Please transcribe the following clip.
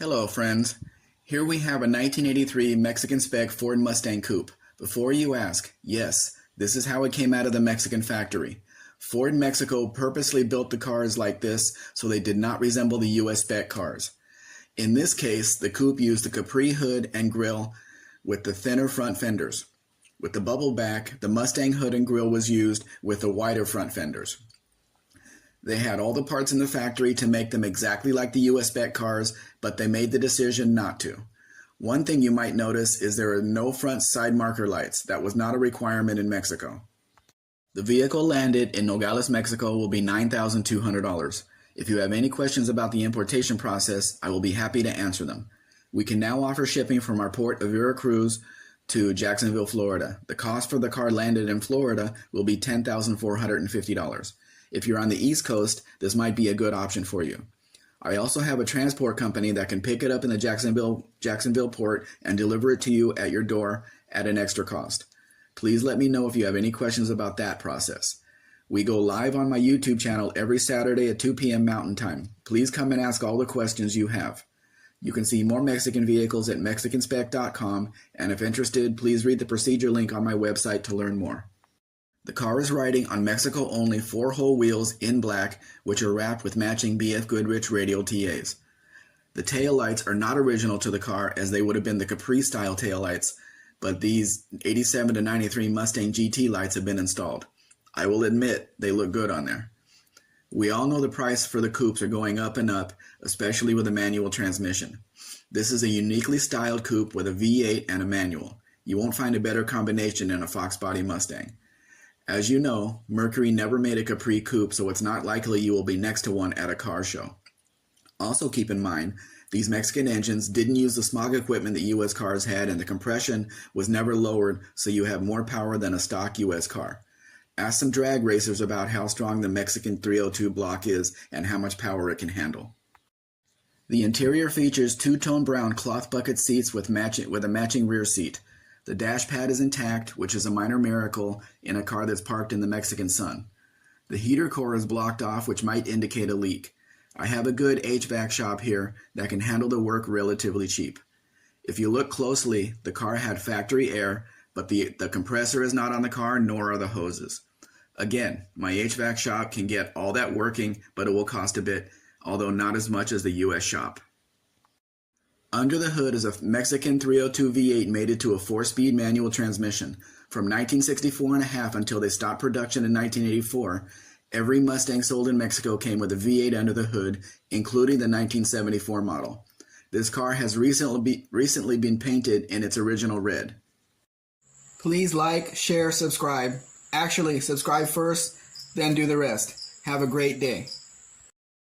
Hello friends, here we have a 1983 Mexican Spec Ford Mustang Coupe. Before you ask, yes, this is how it came out of the Mexican factory. Ford Mexico purposely built the cars like this so they did not resemble the US Spec cars. In this case, the Coupe used the Capri hood and grille with the thinner front fenders. With the bubble back, the Mustang hood and grille was used with the wider front fenders. They had all the parts in the factory to make them exactly like the US Spec cars, but they made the decision not to. One thing you might notice is there are no front side marker lights. That was not a requirement in Mexico. The vehicle landed in Nogales, Mexico will be $9,200. If you have any questions about the importation process, I will be happy to answer them. We can now offer shipping from our port of Veracruz to Jacksonville, Florida. The cost for the car landed in Florida will be $10,450. If you're on the East Coast, this might be a good option for you. I also have a transport company that can pick it up in the Jacksonville port and deliver it to you at your door at an extra cost. Please let me know if you have any questions about that process. We go live on my YouTube channel every Saturday at 2 p.m. Mountain Time. Please come and ask all the questions you have. You can see more Mexican vehicles at mexicanspec.com, and if interested, please read the procedure link on my website to learn more. The car is riding on Mexico-only 4-hole wheels in black, which are wrapped with matching BF Goodrich radial TAs. The tail lights are not original to the car, as they would have been the Capri-style tail lights, but these 87 to 93 Mustang GT lights have been installed. I will admit they look good on there. We all know the price for the coupes are going up and up, especially with a manual transmission. This is a uniquely styled coupe with a V8 and a manual. You won't find a better combination than a foxbody Mustang. As you know, Mercury never made a Capri coupe, so it's not likely you will be next to one at a car show. Also keep in mind, these Mexican engines didn't use the smog equipment that US cars had, and the compression was never lowered, so you have more power than a stock US car. Ask some drag racers about how strong the Mexican 302 block is and how much power it can handle. The interior features two-tone brown cloth bucket seats with a matching rear seat. The dash pad is intact, which is a minor miracle in a car that's parked in the Mexican sun. The heater core is blocked off, which might indicate a leak. I have a good HVAC shop here that can handle the work relatively cheap. If you look closely, the car had factory air, but the compressor is not on the car, nor are the hoses. Again, my HVAC shop can get all that working, but it will cost a bit, although not as much as the US shop. Under the hood is a Mexican 302 V8 mated to a 4-speed manual transmission. From 1964 and a half until they stopped production in 1984, every Mustang sold in Mexico came with a V8 under the hood, including the 1974 model. This car has recently been painted in its original red. Please like, share, subscribe. Actually, subscribe first, then do the rest. Have a great day.